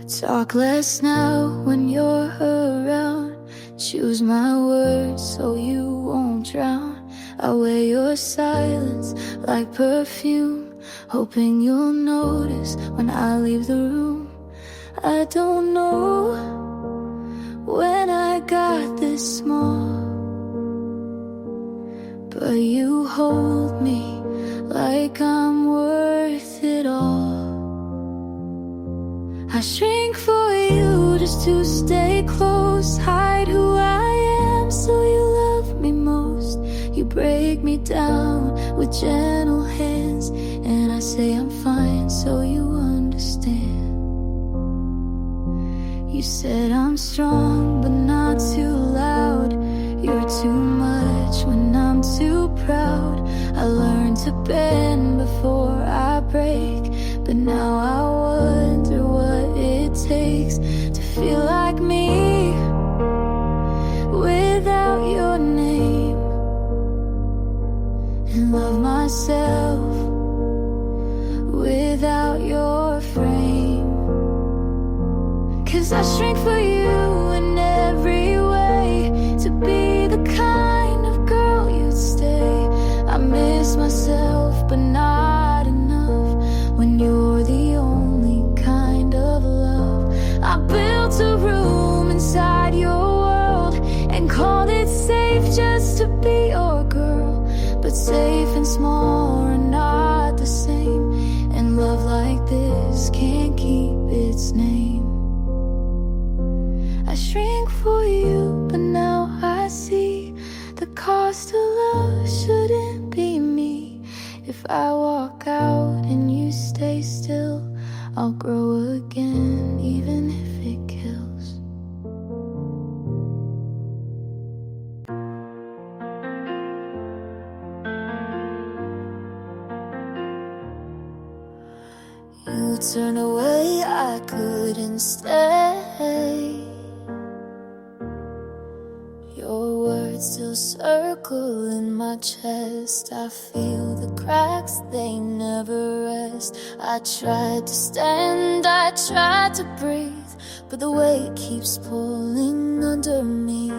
Talk less now when you're around. Choose my words so you won't drown. I wear your silence like perfume, hoping you'll notice when I leave the room. I don't know when I got this small, but you hold me like I'm worth it all. I shrink for you just to stay close, hide who I am so you love me most. You break me down with gentle hands, and I say I'm fine so you understand. You said I'm strong but not too loud. You're too much when I'm too proud. I learned to bend before I break, but now I wonder what it takes to feel like me without your name, and love myself without your frame. 'Cause I shrink for you in every way, to be the kind of girl you'd stay. I miss myself but not enough when you're the only kind of love. I built a room inside your world and called it safe just to be your girl. But safe and small are not the same, and love like this can't keep its name. I shrink for you, but now I see the cost of love shouldn't be me. If I walk out and you stay still, I'll grow again, even if it kills. You turn away, I couldn't stay. Your words still circle in my chest. I feel the cracks, they never rest. I tried to stand, I tried to breathe, but the weight keeps pulling under me.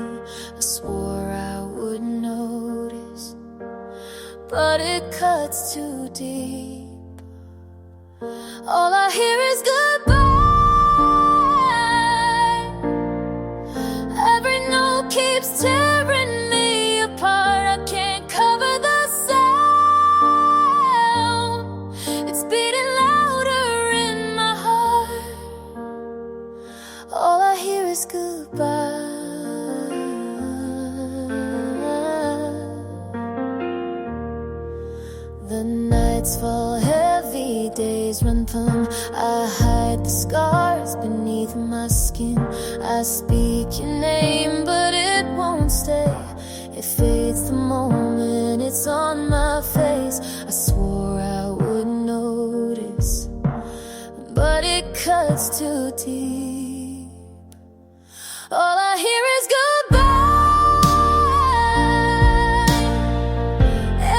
I swore I would notice, but it cuts too deep. All I hear is goodbye. Every note keeps tearing me apart. I can't cover the sound. It's beating louder in my heart. All I hear is goodbye. The nights fall heavy, days run plumb. I hide the scars beneath my skin. I speak your name, but it won't stay. It fades the moment it's on my face. I swore I would notice, but it cuts too deep. All I hear is goodbye.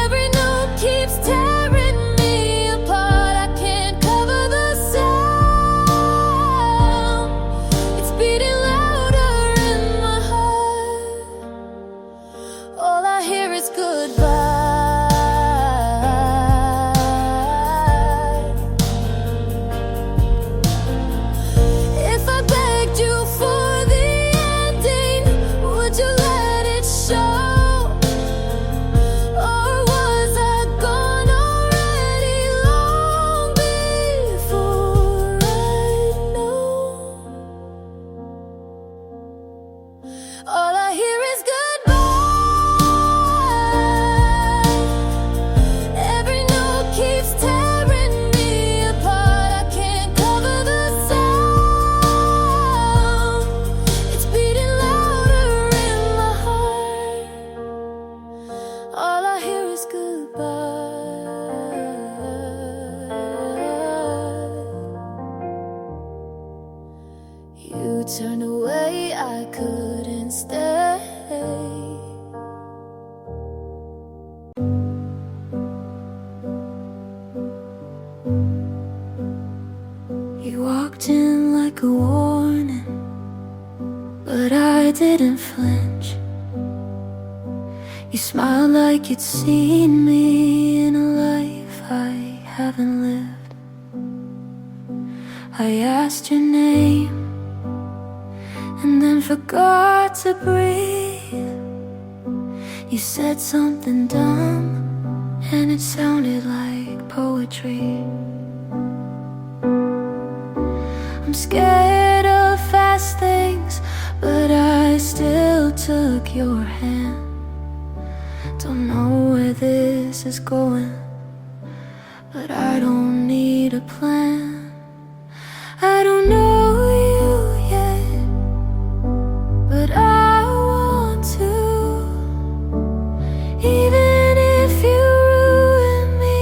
Every note keeps tearing me apart. I can't cover the sound. It's beating louder in my heart. All I hear is goodbye. If I begged you for the ending, would you let it show? Or was I gone already long before I know? All I hear is goodbye. Every note keeps tearing me apart. I can't cover the sound. It's beating louder in my heart. All I hear is goodbye. You turned away, I couldn't stay. You walked in like a I didn't flinch. You smiled like you'd seen me in a life I haven't lived. I asked your name and then forgot to breathe. You said something dumb and it sounded like poetry. I'm scared of fast things, but I still took your hand. Don't know where this is going, but I don't need a plan. I don't know you yet, but I want to. Even if you ruin me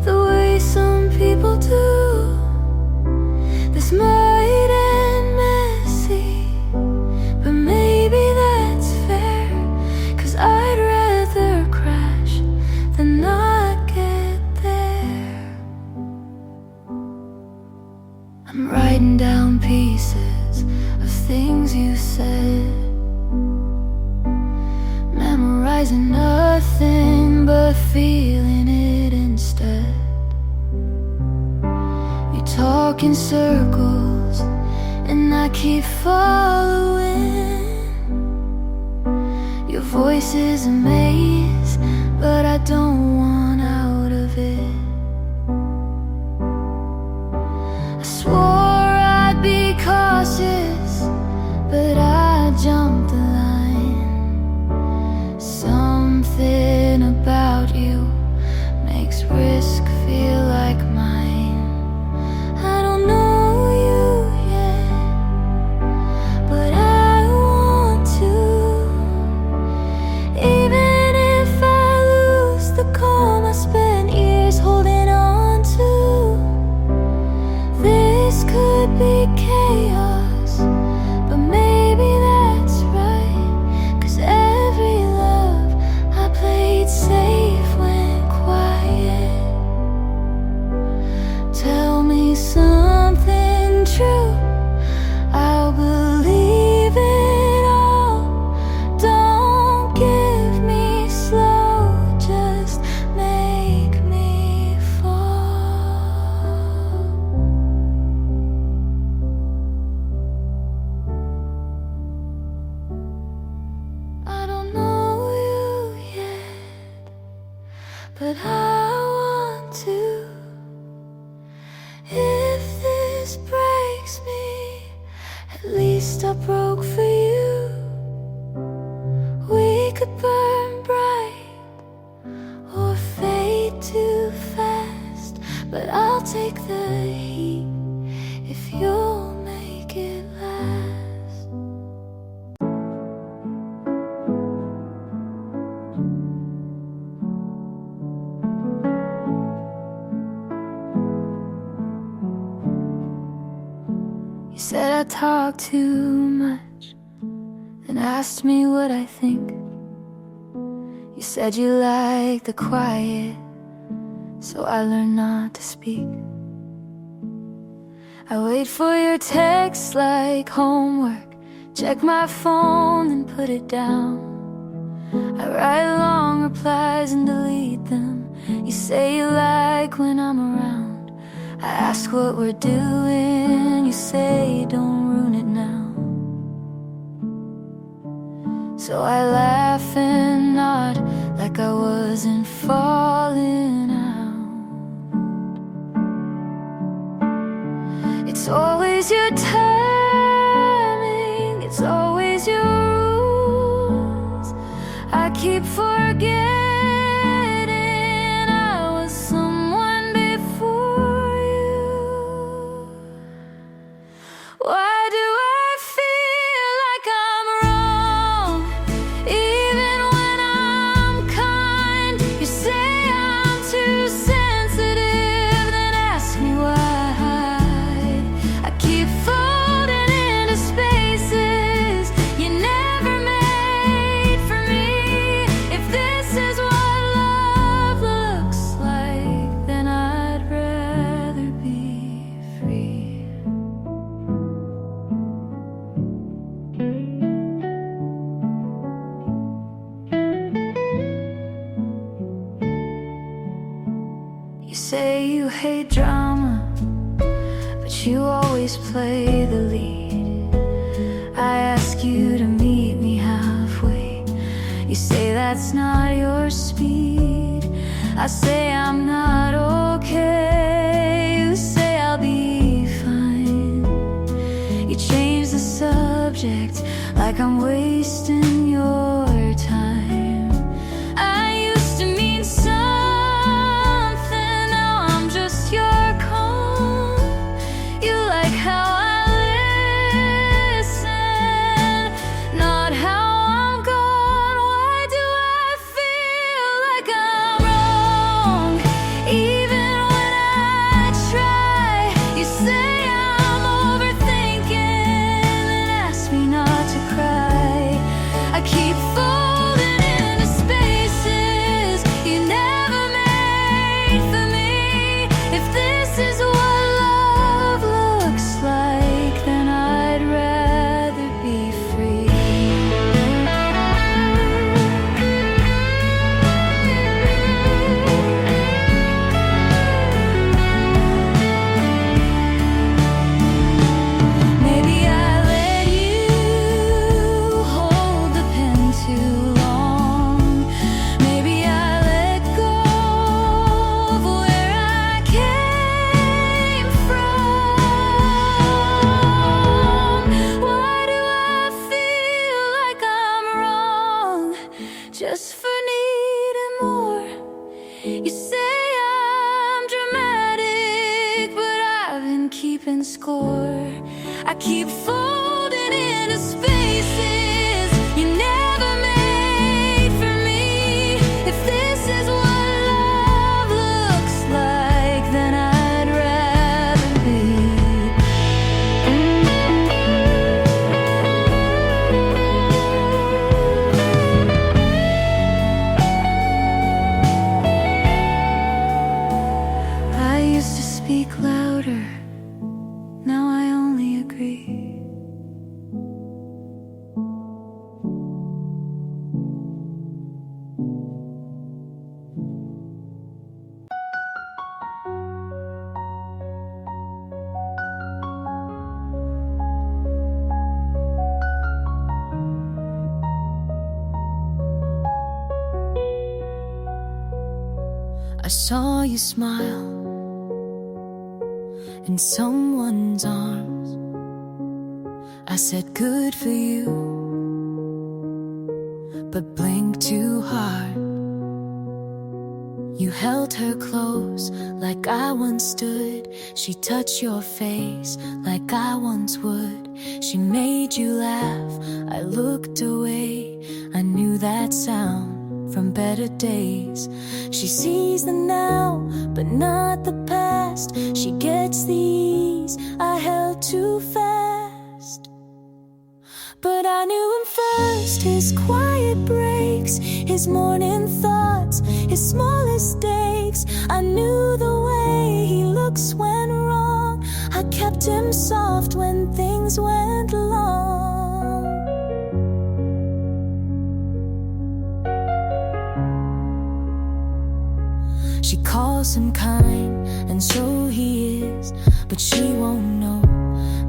the way some people do. This might end messy, but maybe that's fair, 'cause I'd rather crash than not get there. I'm writing down pieces of things you said, memorizing nothing but feeling it instead. You talk in circles and I keep following. Your voice is a maze, but I don't want out of it. I swore I'd be cautious, but I jumped the line. Something about you makes risk feel like mine. I don't know you yet, but I want to. Even if I lose the calm I spent years holding on to. This could be chaos, but maybe that's right, 'cause every love I played safe went quiet. Tell me something true, I'll believe it all. Don't give me slow, just make me fall. I don't know you yet, but I want to. If this breaks me, at least I broke for you. We could burn bright or fade too fast, but I'll take the heat if you'll make it last. You said I talk too much and asked me what I think. You said you like the quiet, so I learned not to speak. I wait for your texts like homework, check my phone and put it down. I write long replies and delete them. You say you like when I'm around. I ask what we're doing, you say don't ruin it now. So I laugh and nod like I wasn't falling out. It's always your timing, it's always your rules. I keep forgetting I was someone before you. Why do I feel like I'm wrong? hate drama, but you always play the lead. I ask you to meet me halfway. You say that's not your speed. I say I'm not okay. You say I'll be fine. You change the subject like I'm wasting your time. I used to mean something, now I'm just your calm. You like how I listen, not how I'm gone. Why do I feel like I'm wrong? Even when I try, you say I'm overthinking and ask me not to cry. I keep folding into spaces you never made for me. If this is what love looks like, then I'd rather be free. Maybe I let you hold the pen too long. Maybe I let go of where I came from. Why do I feel like I'm wrong just for needing more? You say I'm dramatic, but I've been keeping score. I keep folding into spaces you never made for me. If this is what love looks like, then I'd rather be. I used to speak louder, now I only agree. I saw you smile in someone's arms. I said good for you, but blinked too hard. You held her close like I once stood. She touched your face like I once would. She made you laugh, I looked away. I knew that sound from better days. She sees the now, but not the past. She gets the ease I held too fast. But I knew him first, his quiet breaks, his morning thoughts, his smallest stakes. I knew the way he looks when wrong. I kept him soft when things went long. She calls him kind, and so he is, but she won't know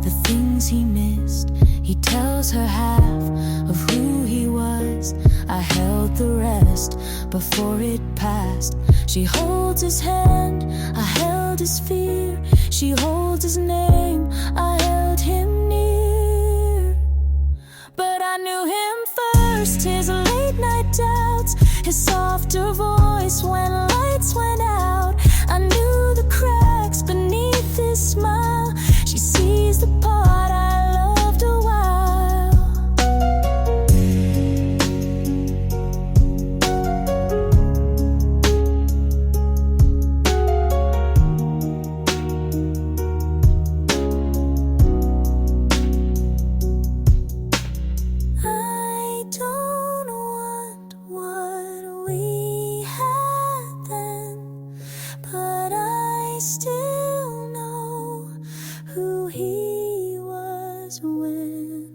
the things he missed. He tells her half of who he was. I held the rest before it passed. She holds his hand, I held his fear. She holds his name, I held him near. But I knew him first, his late night doubts, his softer voice when lights went out. I knew the cracks beneath his smile. She sees the part I loved a while. I don't want what we had then, but I still know who he was when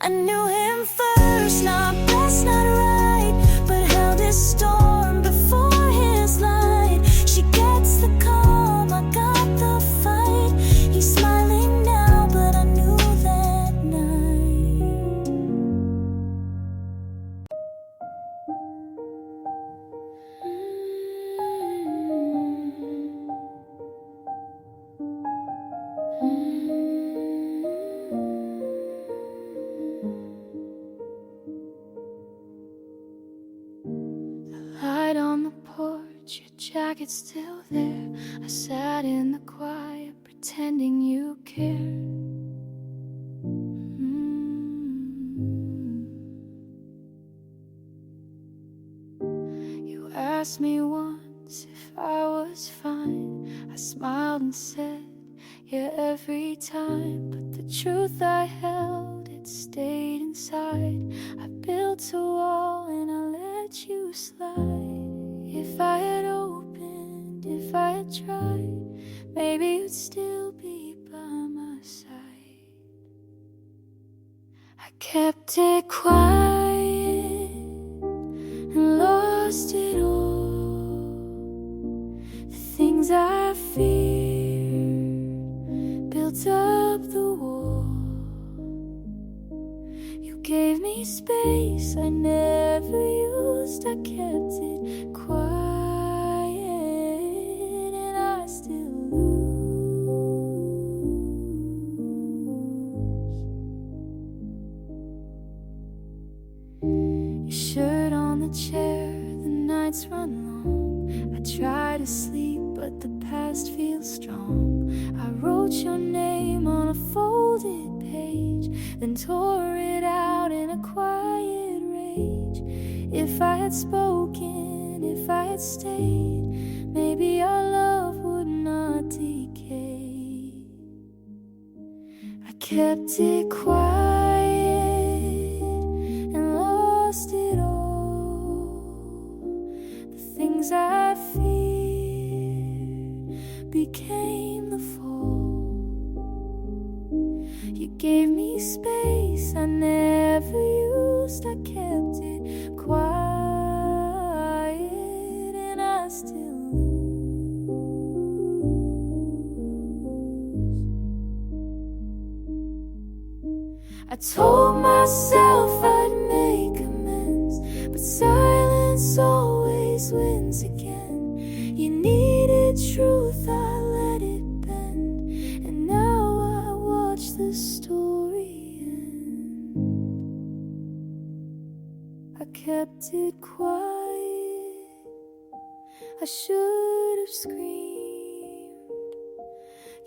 I knew him first, not best, not right, but held his storm before his light. She gets the your jacket's still there. I sat in the quiet, pretending you cared. You asked me once if I was fine. I smiled and said, yeah, every time. But the truth I held, it stayed inside. I built a wall and I let you slide. If I had opened, if I had tried, maybe you'd still be by my side. I kept it quiet and lost it all. The things I feared built up the wall. You gave me space I never used. I kept it quiet and I still lose. Your shirt on the chair, the nights run long. I try to sleep, but the past feels strong. I wrote your name on a folded page, then tore it out in a quiet rage. If I had spoken, if I had stayed, maybe our love would not decay. I kept it quiet and lost it all. The things I feared became the fall. You gave me space I never used. I kept it quiet and I still lose. I told myself I'd make amends, but silence always wins again. You needed truth, I let it bend, and now I watch the story end. I kept it quiet, I should have screamed.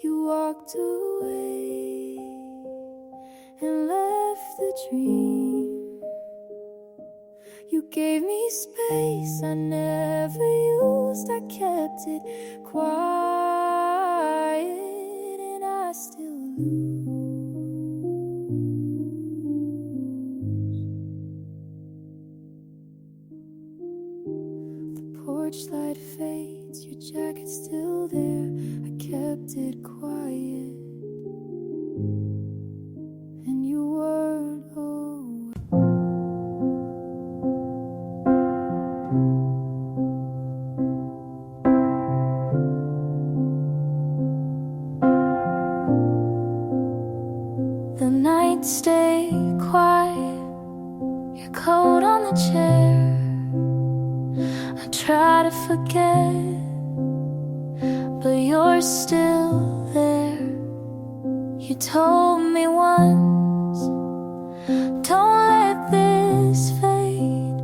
You walked away and left the dream. You gave me space I never used. I kept it quiet and I still lose. The porch light fades, your jacket's still there. I kept it quiet and you weren't aware. The night stayed quiet, your coat on the chair. I try to forget, but you're still there. You told me once, don't let this fade.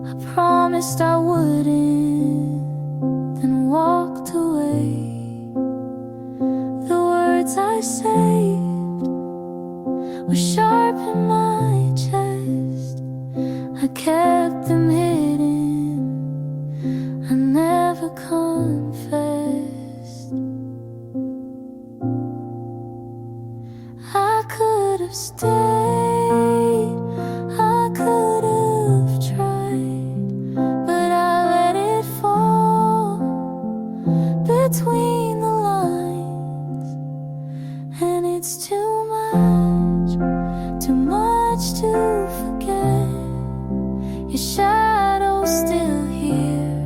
I promised I wouldn't, then walked away. The words I saved were sharp in my chest. I kept them hidden, I never confessed. I could have stayed, I could have tried, but I let it fall between the lines. And it's too much to forget. Your shadow's still here,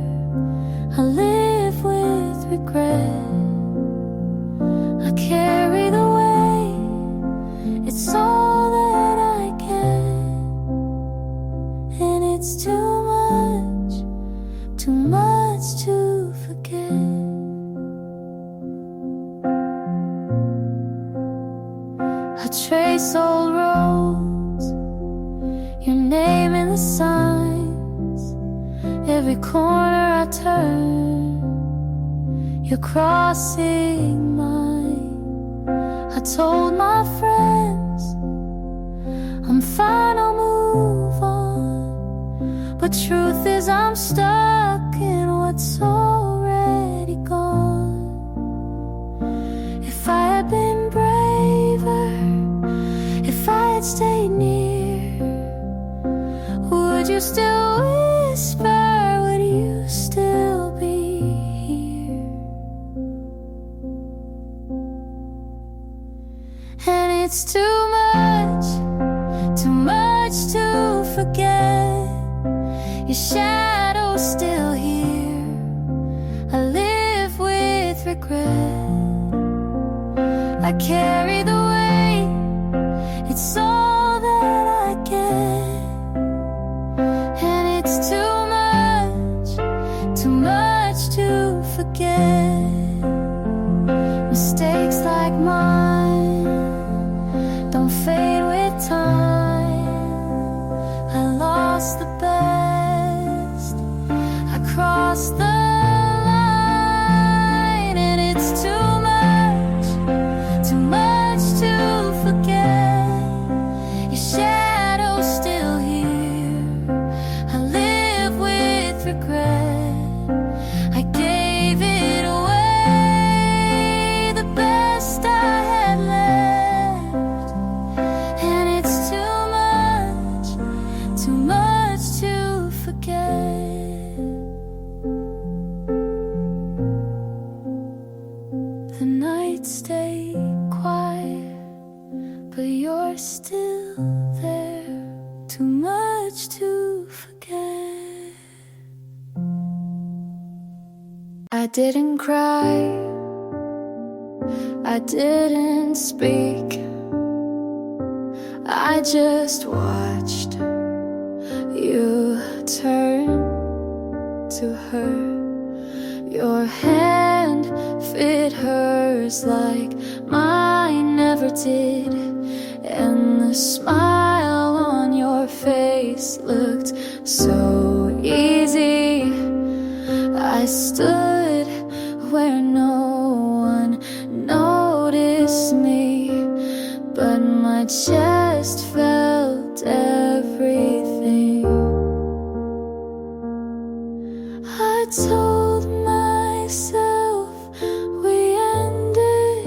I live with regret. I carry the weight, it's all that I get. And it's too much to forget. I trace old roads, your name in the signs. Every Every corner I turn, you're crossing mine. I told my friends I'm fine, I'll move on, but truth is I'm stuck in what's already gone. If I had been braver, if I had stayed near, would you still whisper? Would you still be here? And it's too much to forget. Your shadow's still here. I live with regret. I carry the weight, it's all that I get. And it's too much to forget. Mistakes like mine don't fade with time. I lost the best, I crossed the line. And it's too much to forget. Your shadow's still here. I live with regret. I gave it away, the best I had left. And it's too much to forget. The nights stay quiet, but you're still there. Too much to forget. I didn't cry, I didn't speak, I just watched you turn to her. Your hand fit hers like mine never did, and the smile on your face looked so easy. I stood where no one noticed me, but my chest felt everything. I told myself we ended,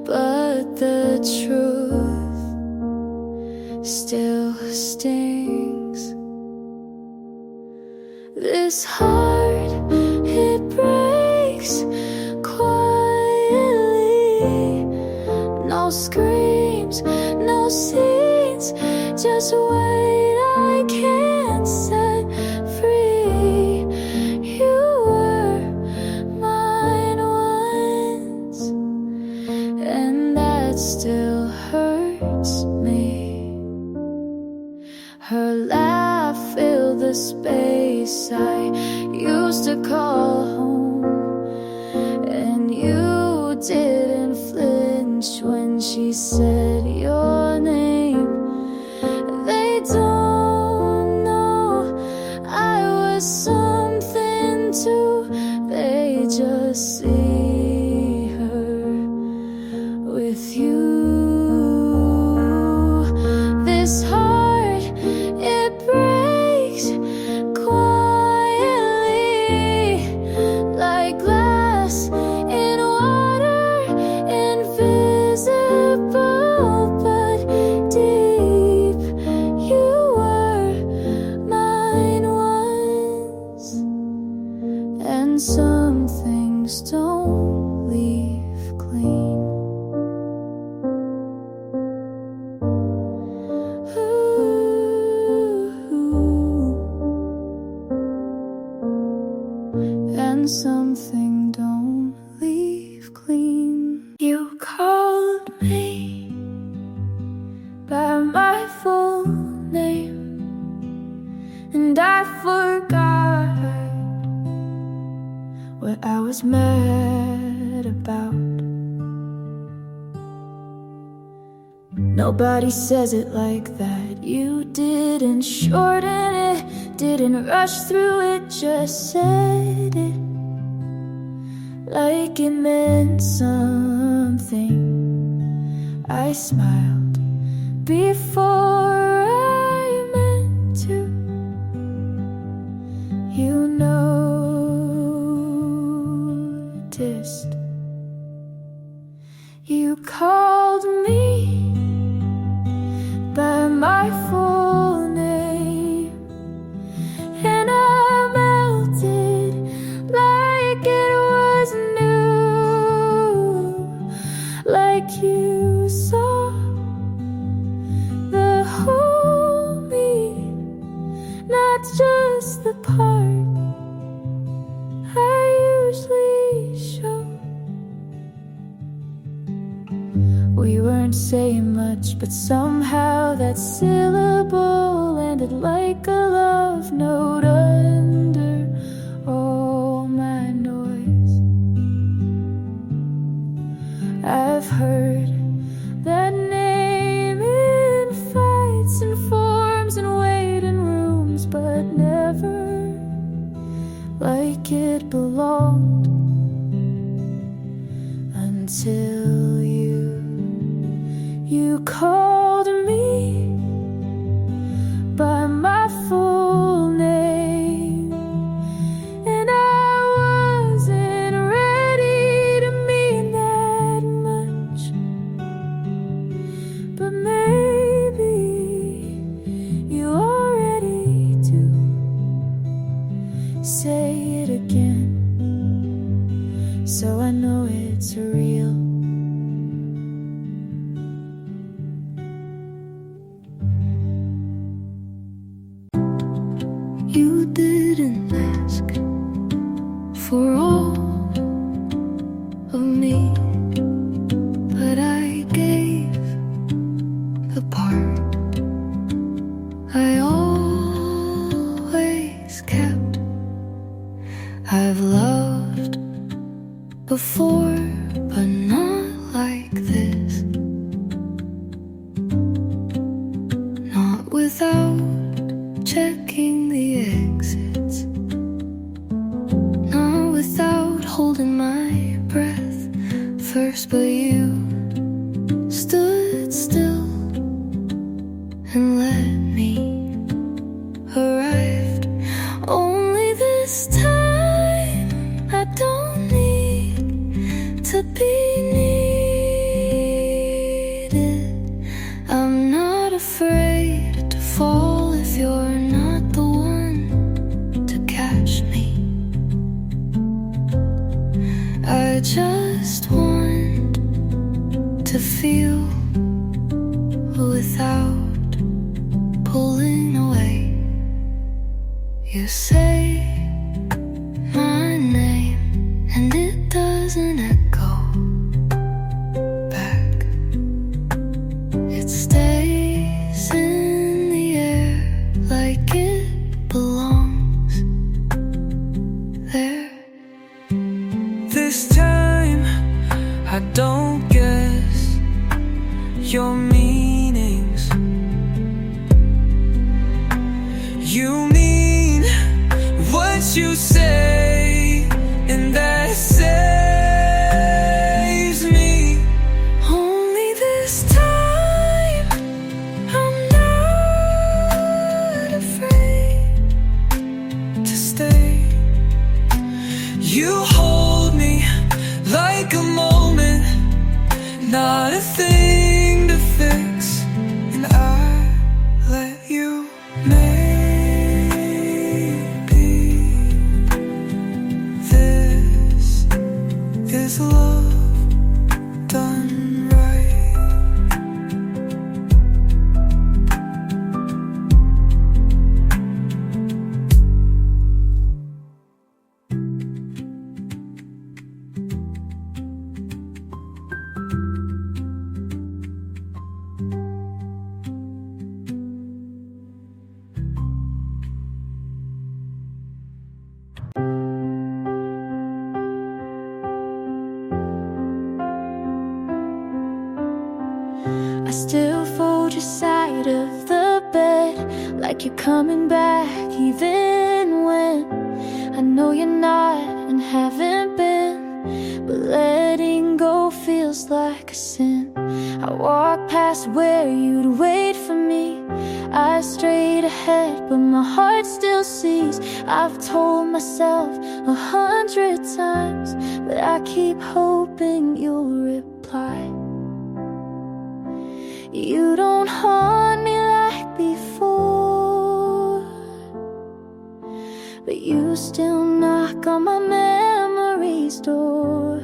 but the truth still stings. This heart, it breaks quietly. No screams, no scenes, just wait, I can't set free. You were mine once, and that still hurts me. Her laugh filled the space I used to call home, and you didn't flinch when she said your name. They don't know I was something too, they just see her with you. This heart, it breaks quietly, like glass in water, invisible but deep. You were mine once, and some things don't leave clean. And something don't leave clean. You called me by my full name, and I forgot what I was mad about. Nobody says it like that. You didn't shorten it, didn't rush through it, just said it like it meant something. I smiled before I meant to. You noticed. You called me by my full name, and I melted like it was new, like you saw the whole me, not just the part I usually show. We weren't saying much, but somehow that syllable landed like a love note under all my noise. I've heard that name in fights and forms and waiting rooms, but never like it belonged until you called me by my full name, and I wasn't ready to mean that much, but maybe you are ready to say it again, so I know it's real. You didn't ask for all of me, but I gave the part I always kept. I've loved before, but not like this, not without checking the exits, not without holding my breath first, but you stood still and let me arrive. Only this time I don't need to be needed. I'm not afraid to fall if you're not the one to catch me. I just want to feel without pulling away. You say my name and it doesn't echo back. It stays in the air like it belongs there. This time I don't guess your meanings. You mean what you say, and that saves me. Only this time I'm not afraid To stay, you hold me like a moment, not a thing to fix, and I let you. Maybe your side of the bed, like you're coming back even when I know you're not and haven't been. But letting go feels like a sin. I walk past where you'd wait for me, eyes straight ahead, but my heart still sees. I've told myself 100 times, but I keep hoping you'll reply. You don't haunt me like before, but you still knock on my memory's door.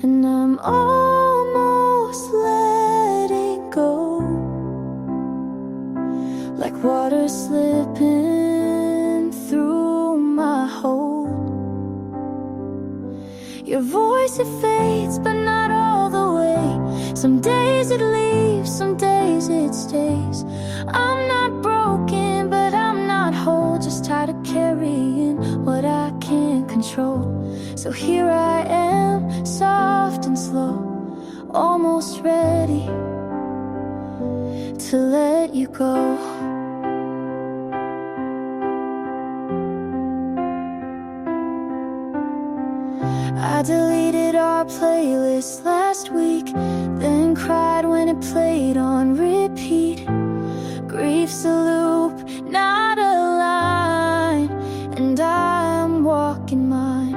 And I'm almost letting go, like water slipping through my hold. Your voice, it fades, but not all the way. Some days it leaves, some days it stays. I'm not broken, but I'm not whole, just tired of carrying what I can't control. So here I am, soft and slow, almost ready to let you go. I deleted our playlist last week, then cried when it played on repeat. Grief's a loop, not a line, and I'm walking mine.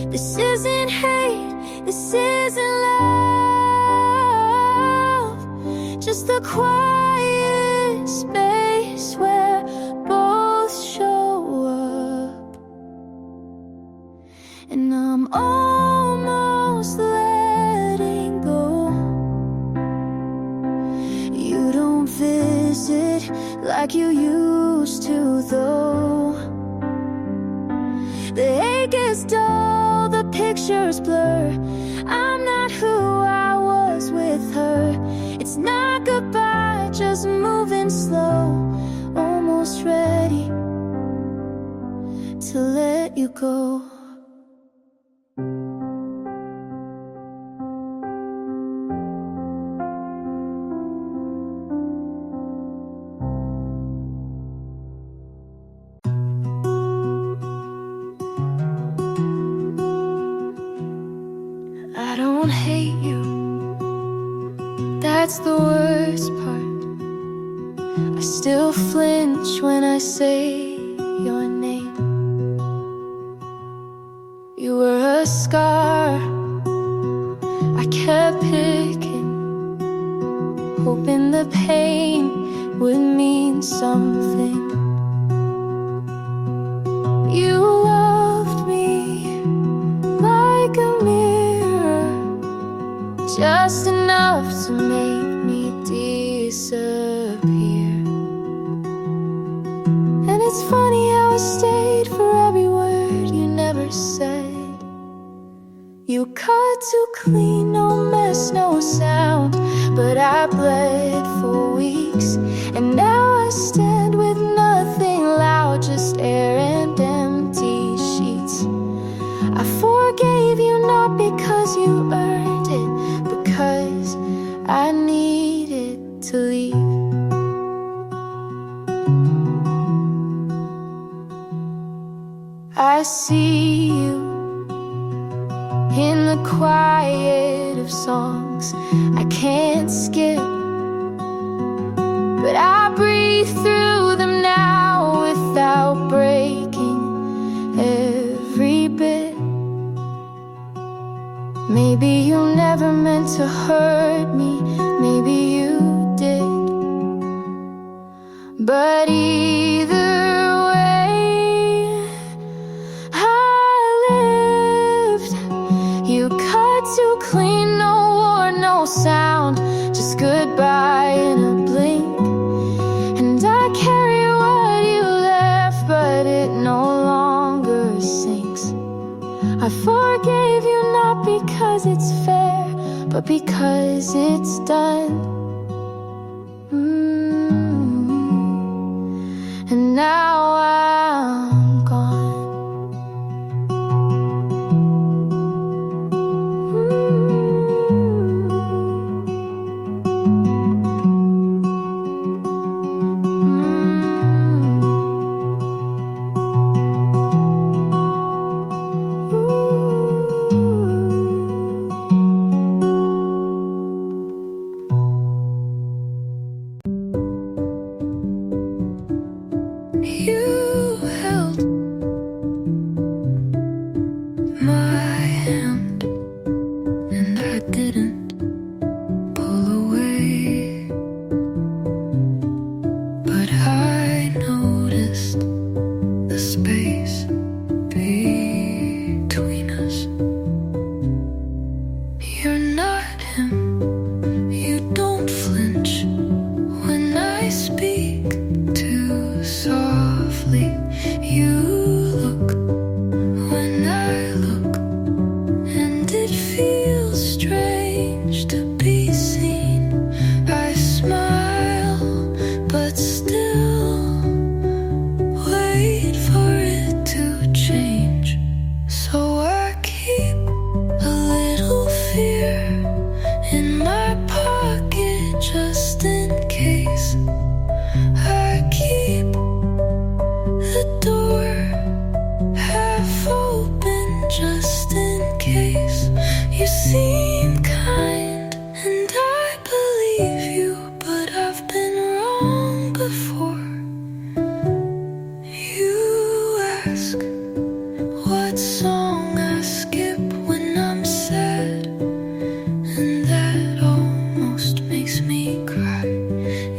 This isn't hate, this isn't love, just the quiet space where both show up. And I'm almost letting go. You don't visit like you used to, though. The ache is dull, the pictures blur. I'm not who I was with her. It's not goodbye, just moving slow, almost ready to let you go. I don't hate you, that's the worst part. I still flinch when I say your name. You were a scar I kept picking, hoping the pain would mean something. You loved me like a mirror, just enough to make me disappear. And it's funny how I stayed for every word you never said. You cut too clean, no mess, no sound, but I bled for weeks, and now I stand with nothing loud, just air and empty sheets. I forgave you not because you earned it, because I needed to leave. I see you in the quiet of songs I can't skip, but I breathe through them now without breaking every bit. Maybe you never meant to hurt me, maybe you did, but either way I lived. You cut too clean, no war, no sound, just goodbye in a blink. And I carry what you left, but it no longer sinks. I forgave you not because it's fair, but because it's done. And now I'm gone. You held my hand, and I didn't pull away, but I noticed the space between us. You're not him. You don't flinch when I speak too softly. You look when I look, and it feels strange to be seen. I smile, but still wait for it to change. So I keep a little fear in my pocket just in case. I keep the door half open just in case. You seem kind and I believe you, but I've been wrong before. You ask what song I skip when I'm sad, and that almost makes me cry.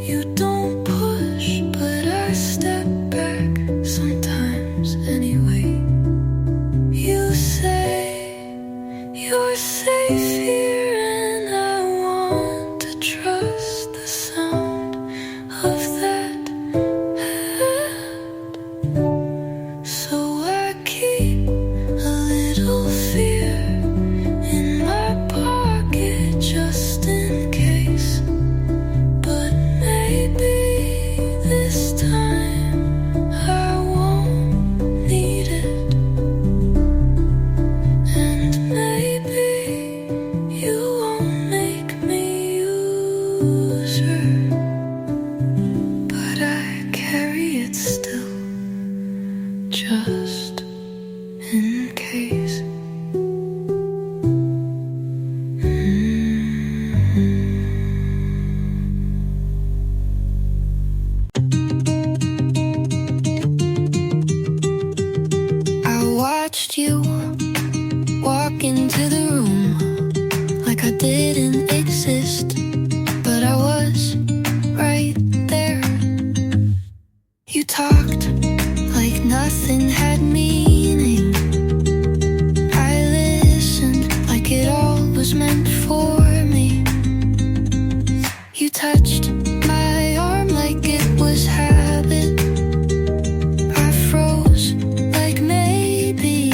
You don't push, but I step back sometimes anyway. You say you're safe here, and I want to trust the sound of that hand. So I keep a little fear in my pocket just in case. But maybe this time I won't need it. And maybe you won't make me use her, but I carry it still just in case. I watched you walk into the room like I didn't exist, but I was right there. You talked like nothing had meaning. I listened like it all was meant for me. You touched my arm like it was habit. I froze like maybe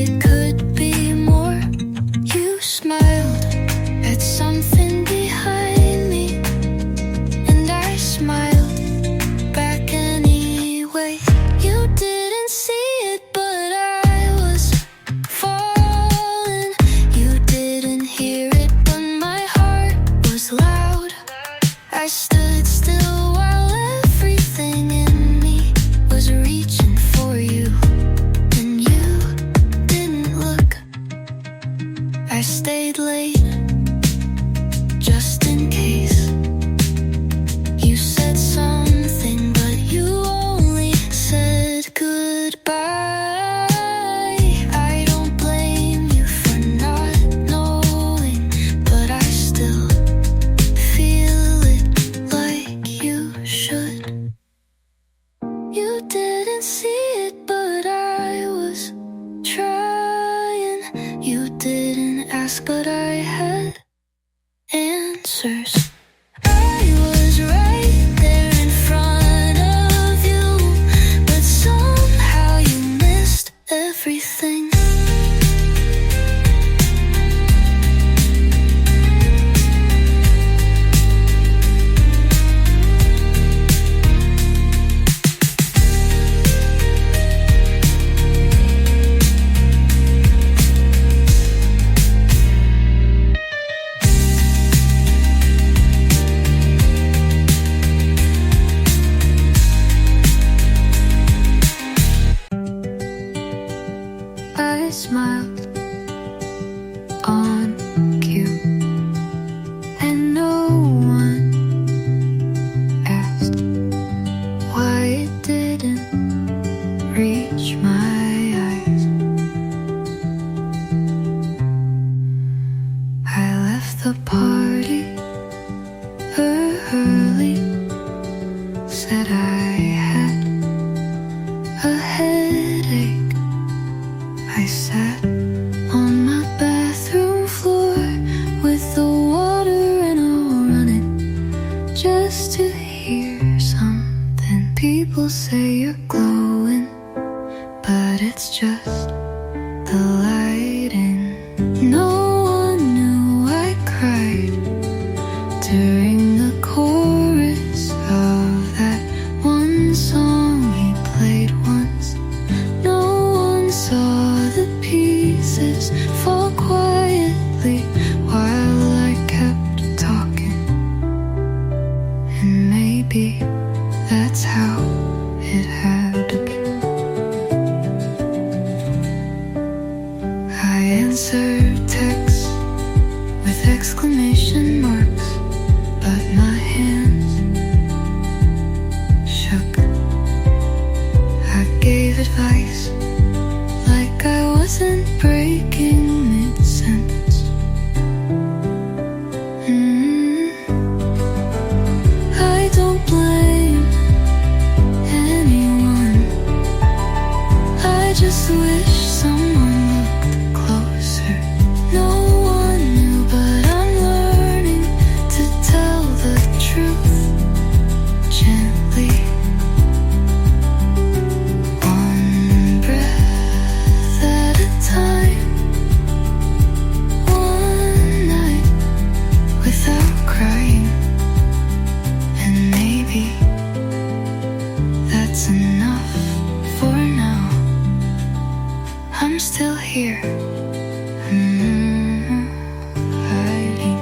it could be more. You smiled at something behind me, and I smiled back anyway. You didn't see it, but I was falling. You didn't hear it, but my heart was loud. I stood still while everything in me was reaching for you, and you didn't look. I stayed late just in case. You said something, but you only said goodbye. I don't blame you for not knowing, but I still feel it early, said I had a headache. I sat on my bathroom floor with the water and all running just to hear something. People say you're glowing, but it's just the lighting. No one knew I cried during the chorus of that one song he played once. No one saw the pieces fall quietly while I kept talking. And maybe that's how it had to be. I answered texts with exclamation marks, but my hands shook. I gave advice like I wasn't breaking mid-sentence. I don't blame anyone. I just wish someone looked closer. No one knew, but I'm learning to tell the truth gently. One breath at a time, one night without crying. And maybe that's enough for now. I'm still here, hiding.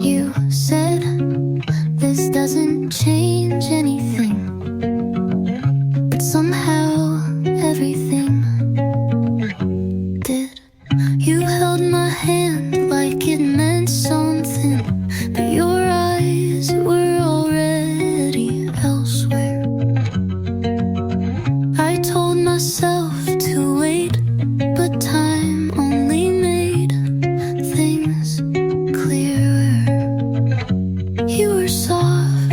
You said this doesn't change anything, but somehow everything did. You held my hand like it meant something, but your eyes were already elsewhere. I told myself to wait, but time only made things clearer. You were soft,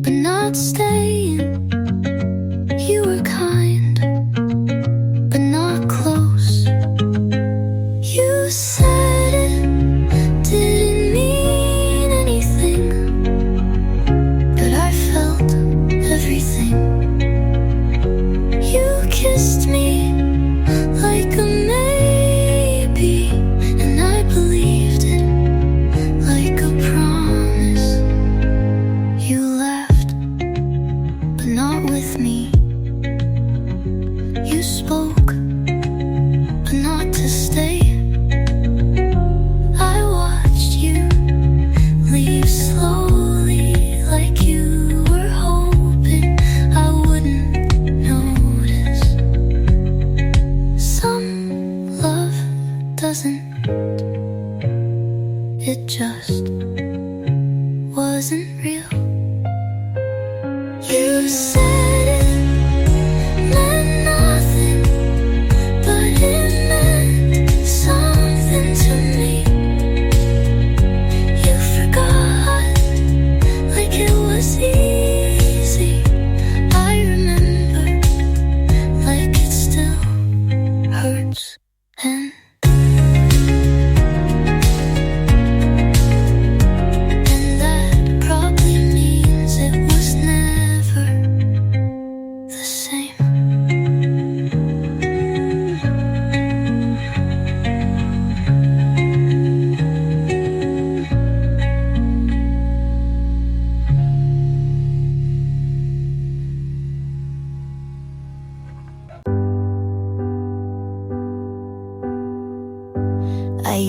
but not staying. You were kind, but not close. You said it didn't mean anything, but I felt everything. You kissed me like a maybe, and I believed it like a promise. You laughed, but not with me. You spoke, but not to stay. I watched you leave slowly, like you were hoping I wouldn't notice. Some love doesn't, it just wasn't real. You said it meant nothing, but it meant something to me. You forgot like it was easy. I remember like it still hurts. And that probably means it was never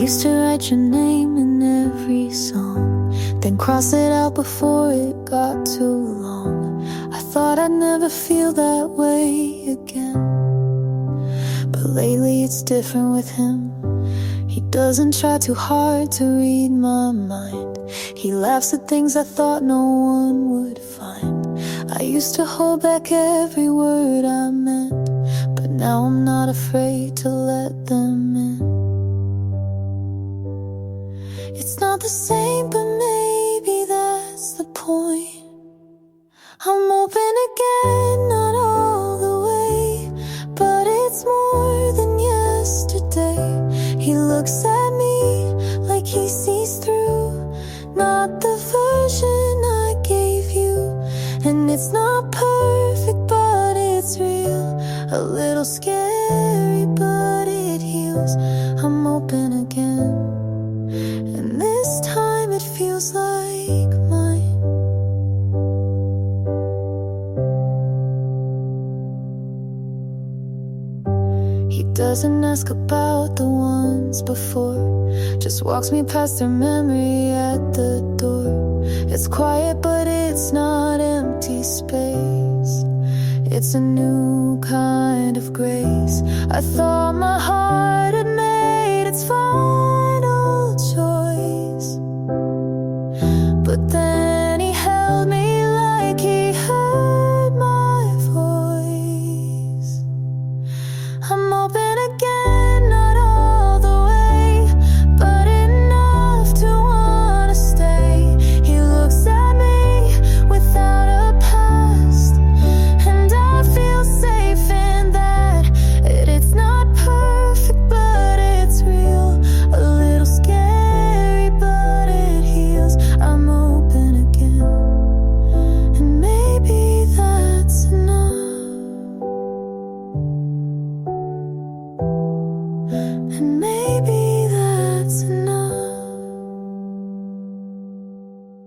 used to write your name in every song, then cross it out before it got too long. I thought I'd never feel that way again, but lately it's different with him. He doesn't try too hard to read my mind. He laughs at things I thought no one would find. I used to hold back every word I meant, but now I'm not afraid to let them in. It's not the same, but maybe that's the point. I'm open again, not all the way, but it's more than yesterday. He looks at me like he sees through, not the version I gave you. And it's not perfect, but it's real. A little scary, but it heals. I'm open again, and this time it feels like mine. He doesn't ask about the ones before, just walks me past their memory at the door. It's quiet, but it's not empty space. It's a new kind of grace. I thought my heart had made its fall.